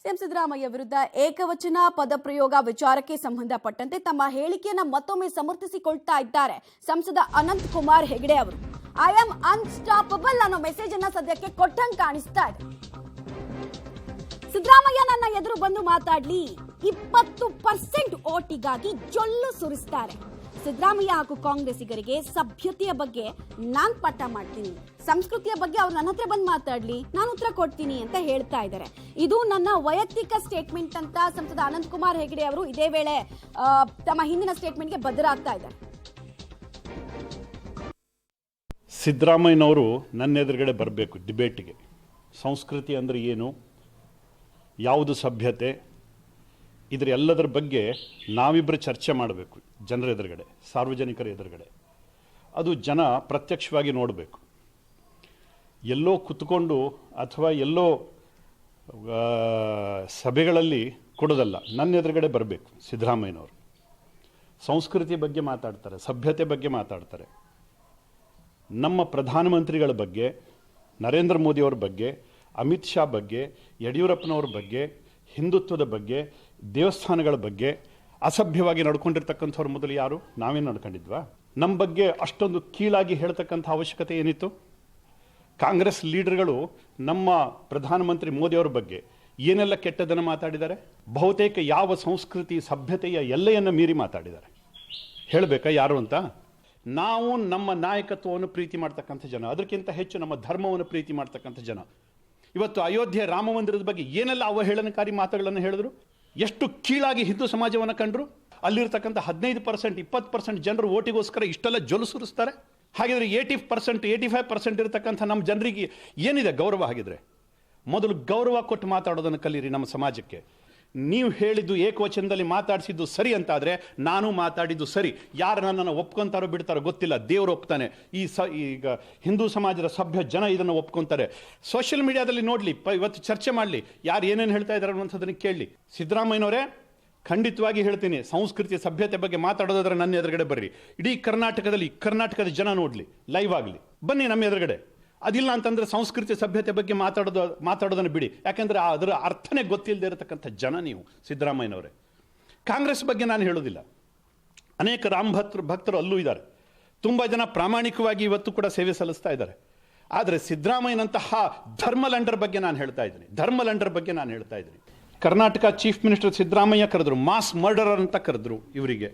CM Siddaramaiah ವಿರುದ್ಧ ಏಕವಚನ ಪದಪ್ರಯೋಗ ವಿಚಾರಕ್ಕೆ ಸಂಬಂಧಪಟ್ಟಂತೆ ತಮ್ಮ ಹೇಳಿಕೆಯನ್ನು ಮತ್ತೊಮ್ಮೆ ಸಮರ್ಥಿಸಿಕೊಳ್ತಾ ಇದ್ದಾರೆ ಸಂಸದ ಅನಂತ್ ಕುಮಾರ್ ಹೆಗಡೆ ಅವರು. ಐ ಆಮ್ ಅನ್ಸ್ಟಾಪಬಲ್ ಅನ್ನೋ ಮೆಸೇಜ್ ಅನ್ನ ಸದ್ಯಕ್ಕೆ ಕೊಟ್ಟಂಗೆ ಕಾಣಿಸ್ತಾ ಇದೆ. ಸಿದ್ದರಾಮಯ್ಯ ನನ್ನ ಎದುರು ಬಂದು ಮಾತಾಡ್ಲಿ 20% ಓಟಿಗಾಗಿ ಜೊಲ್ಲು ಸುರಿಸ್ತಾರೆ. ಸಿದ್ದರಾಮಯ್ಯ ಹಾಗೂ ಕಾಂಗ್ರೆಸ್ಸಿಗರಿಗೆ ಸಭ್ಯತೆಯ ಬಗ್ಗೆ ನಾನ್ ಪಾಠ ಮಾಡ್ತೀನಿ, ಸಂಸ್ಕೃತಿಯ ಬಗ್ಗೆ ಅವ್ರು ನನ್ನ ಹತ್ರ ಬಂದು ಮಾತಾಡ್ಲಿ, ನಾನು ಉತ್ತರ ಕೊಡ್ತೀನಿ ಅಂತ ಹೇಳ್ತಾ ಇದ್ದಾರೆ. ಇದು ನನ್ನ ವೈಯಕ್ತಿಕ ಸ್ಟೇಟ್ಮೆಂಟ್ ಅಂತ ಸಂಸದ ಅನಂತ್ ಕುಮಾರ್ ಹೆಗಡೆ ಅವರು ಇದೇ ವೇಳೆ ತಮ್ಮ ಹಿಂದಿನ ಸ್ಟೇಟ್ಮೆಂಟ್ಗೆ ಬದ್ಧರಾಗ್ತಾ ಇದ್ದಾರೆ. ಸಿದ್ದರಾಮಯ್ಯನವರು ನನ್ನ ಎದುರುಗಡೆ ಬರಬೇಕು ಡಿಬೇಟ್ಗೆ. ಸಂಸ್ಕೃತಿ ಅಂದರೆ ಏನು, ಯಾವುದು ಸಭ್ಯತೆ, ಇದರ ಎಲ್ಲದರ ಬಗ್ಗೆ ನಾವಿಬ್ಬರು ಚರ್ಚೆ ಮಾಡಬೇಕು ಜನರ ಎದುರುಗಡೆ, ಸಾರ್ವಜನಿಕರ ಎದುರುಗಡೆ. ಅದು ಜನ ಪ್ರತ್ಯಕ್ಷವಾಗಿ ನೋಡಬೇಕು. ಎಲ್ಲೋ ಕುತ್ಕೊಂಡು ಅಥವಾ ಎಲ್ಲೋ ಸಭೆಗಳಲ್ಲಿ ಕೊಡೋದಲ್ಲ, ನನ್ನ ಎದುರುಗಡೆ ಬರಬೇಕು ಸಿದ್ದರಾಮಯ್ಯನವರು. ಸಂಸ್ಕೃತಿ ಬಗ್ಗೆ ಮಾತಾಡ್ತಾರೆ, ಸಭ್ಯತೆ ಬಗ್ಗೆ ಮಾತಾಡ್ತಾರೆ. ನಮ್ಮ ಪ್ರಧಾನಮಂತ್ರಿಗಳ ಬಗ್ಗೆ, ನರೇಂದ್ರ ಮೋದಿಯವ್ರ ಬಗ್ಗೆ, ಅಮಿತ್ ಶಾ ಬಗ್ಗೆ, ಯಡಿಯೂರಪ್ಪನವ್ರ ಬಗ್ಗೆ, ಹಿಂದುತ್ವದ ಬಗ್ಗೆ, ದೇವಸ್ಥಾನಗಳ ಬಗ್ಗೆ ಅಸಭ್ಯವಾಗಿ ನಡ್ಕೊಂಡಿರ್ತಕ್ಕಂಥವ್ರು ಮೊದಲು ಯಾರು? ನಾವೇನು ನಡ್ಕೊಂಡಿದ್ವಾ? ನಮ್ಮ ಬಗ್ಗೆ ಅಷ್ಟೊಂದು ಕೀಳಾಗಿ ಹೇಳ್ತಕ್ಕಂಥ ಅವಶ್ಯಕತೆ ಏನಿತ್ತು? ಕಾಂಗ್ರೆಸ್ ಲೀಡರ್ಗಳು ನಮ್ಮ ಪ್ರಧಾನಮಂತ್ರಿ ಮೋದಿಯವ್ರ ಬಗ್ಗೆ ಏನೆಲ್ಲ ಕೆಟ್ಟದನ್ನು ಮಾತಾಡಿದ್ದಾರೆ? ಬಹುತೇಕ ಯಾವ ಸಂಸ್ಕೃತಿ ಸಭ್ಯತೆಯ ಎಲ್ಲೆಯನ್ನು ಮೀರಿ ಮಾತಾಡಿದ್ದಾರೆ. ಹೇಳಬೇಕಾ ಯಾರು ಅಂತ? ನಾವು ನಮ್ಮ ನಾಯಕತ್ವವನ್ನು ಪ್ರೀತಿ ಮಾಡ್ತಕ್ಕಂಥ ಜನ, ಅದಕ್ಕಿಂತ ಹೆಚ್ಚು ನಮ್ಮ ಧರ್ಮವನ್ನು ಪ್ರೀತಿ ಮಾಡ್ತಕ್ಕಂಥ ಜನ. ಇವತ್ತು ಅಯೋಧ್ಯೆ ರಾಮ ಮಂದಿರದ ಬಗ್ಗೆ ಏನೆಲ್ಲ ಅವಹೇಳನಕಾರಿ ಮಾತುಗಳನ್ನು ಹೇಳಿದ್ರು, ಎಷ್ಟು ಕೀಳಾಗಿ ಹಿಂದೂ ಸಮಾಜವನ್ನು ಕಂಡ್ರು. ಅಲ್ಲಿರ್ತಕ್ಕಂಥ 15%, 20% ಜನರು ಓಟಿಗೋಸ್ಕರ ಇಷ್ಟೆಲ್ಲ ಜೊಲು ಸುರಿಸ್ತಾರೆ. ಹಾಗಿದ್ರೆ 80%, 85% ಇರತಕ್ಕಂಥ ನಮ್ಮ ಜನರಿಗೆ ಏನಿದೆ ಗೌರವ? ಹಾಗಿದ್ರೆ ಮೊದಲು ಗೌರವ ಕೊಟ್ಟು ಮಾತಾಡೋದನ್ನು ಕಲೀರಿ ನಮ್ಮ ಸಮಾಜಕ್ಕೆ. ನೀವು ಹೇಳಿದ್ದು ಏಕವಚನದಲ್ಲಿ ಮಾತಾಡಿಸಿದ್ದು ಸರಿ ಅಂತಾದರೆ ನಾನು ಮಾತಾಡಿದ್ದು ಸರಿ. ಯಾರು ನನ್ನನ್ನು ಒಪ್ಕೊಂತಾರೋ ಬಿಡ್ತಾರೋ ಗೊತ್ತಿಲ್ಲ, ದೇವರು ಒಪ್ತಾನೆ. ಈಗ ಹಿಂದೂ ಸಮಾಜದ ಸಭ್ಯ ಜನ ಇದನ್ನು ಒಪ್ಕೊಂತಾರೆ. ಸೋಷಿಯಲ್ ಮೀಡಿಯಾದಲ್ಲಿ ನೋಡಲಿ, ಇವತ್ತು ಚರ್ಚೆ ಮಾಡಲಿ, ಯಾರು ಏನೇನು ಹೇಳ್ತಾ ಇದ್ದಾರೆ ಅನ್ನೋಂಥದ್ದನ್ನು ಕೇಳಲಿ. ಸಿದ್ದರಾಮಯ್ಯನವರೇ, ಖಂಡಿತವಾಗಿ ಹೇಳ್ತೀನಿ, ಸಂಸ್ಕೃತಿ ಸಭ್ಯತೆ ಬಗ್ಗೆ ಮಾತಾಡೋದಾದ್ರೆ ನನ್ನ ಎದುರುಗಡೆ ಬರ್ರಿ. ಇಡೀ ಕರ್ನಾಟಕದ ಜನ ನೋಡಲಿ, ಲೈವ್ ಆಗಲಿ, ಬನ್ನಿ ನಮ್ಮ ಎದುರುಗಡೆ. ಅದಿಲ್ಲ ಅಂತಂದ್ರೆ ಸಂಸ್ಕೃತಿ ಸಭ್ಯತೆ ಬಗ್ಗೆ ಮಾತಾಡೋದನ್ನು ಬಿಡಿ. ಯಾಕೆಂದ್ರೆ ಅದರ ಅರ್ಥನೇ ಗೊತ್ತಿಲ್ಲದೆ ಇರತಕ್ಕಂಥ ಜನ ನೀವು ಸಿದ್ದರಾಮಯ್ಯನವರೇ. ಕಾಂಗ್ರೆಸ್ ಬಗ್ಗೆ ನಾನು ಹೇಳೋದಿಲ್ಲ. ಅನೇಕ ರಾಮ ಭಕ್ತರು ಅಲ್ಲೂ ಇದ್ದಾರೆ. ತುಂಬ ಜನ ಪ್ರಾಮಾಣಿಕವಾಗಿ ಇವತ್ತು ಕೂಡ ಸೇವೆ ಸಲ್ಲಿಸ್ತಾ ಇದ್ದಾರೆ. ಆದರೆ ಸಿದ್ದರಾಮಯ್ಯನಂತಹ ಧರ್ಮಲಂಡರ್ ಬಗ್ಗೆ ನಾನು ಹೇಳ್ತಾ ಇದ್ದೀನಿ. ಕರ್ನಾಟಕ ಚೀಫ್ ಮಿನಿಸ್ಟರ್ ಸಿದ್ದರಾಮಯ್ಯ ಕರೆದ್ರು, ಮಾಸ್ ಮರ್ಡರರ್ ಅಂತ ಕರೆದ್ರು ಇವರಿಗೆ.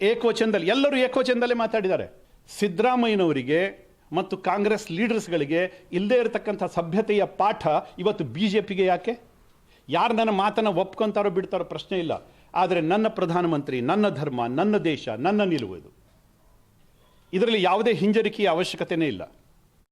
ಏಕವಚನದಲ್ಲಿ, ಎಲ್ಲರೂ ಏಕವಚನದಲ್ಲೇ ಮಾತಾಡಿದ್ದಾರೆ. ಸಿದ್ದರಾಮಯ್ಯನವರಿಗೆ ಮತ್ತು ಕಾಂಗ್ರೆಸ್ ಲೀಡರ್ಸ್ಗಳಿಗೆ ಇಲ್ಲದೇ ಇರತಕ್ಕಂಥ ಸಭ್ಯತೆಯ ಪಾಠ ಇವತ್ತು ಬಿಜೆಪಿಗೆ ಯಾಕೆ? ಯಾರು ನನ್ನ ಮಾತನ್ನು ಒಪ್ಕೊಂತಾರೋ ಬಿಡ್ತಾರೋ ಪ್ರಶ್ನೆ ಇಲ್ಲ. ಆದರೆ ನನ್ನ ಪ್ರಧಾನಮಂತ್ರಿ, ನನ್ನ ಧರ್ಮ, ನನ್ನ ದೇಶ, ನನ್ನ ನಿಲುವು, ಇದರಲ್ಲಿ ಯಾವುದೇ ಹಿಂಜರಿಕೆಯ ಅವಶ್ಯಕತೆಯೇ ಇಲ್ಲ.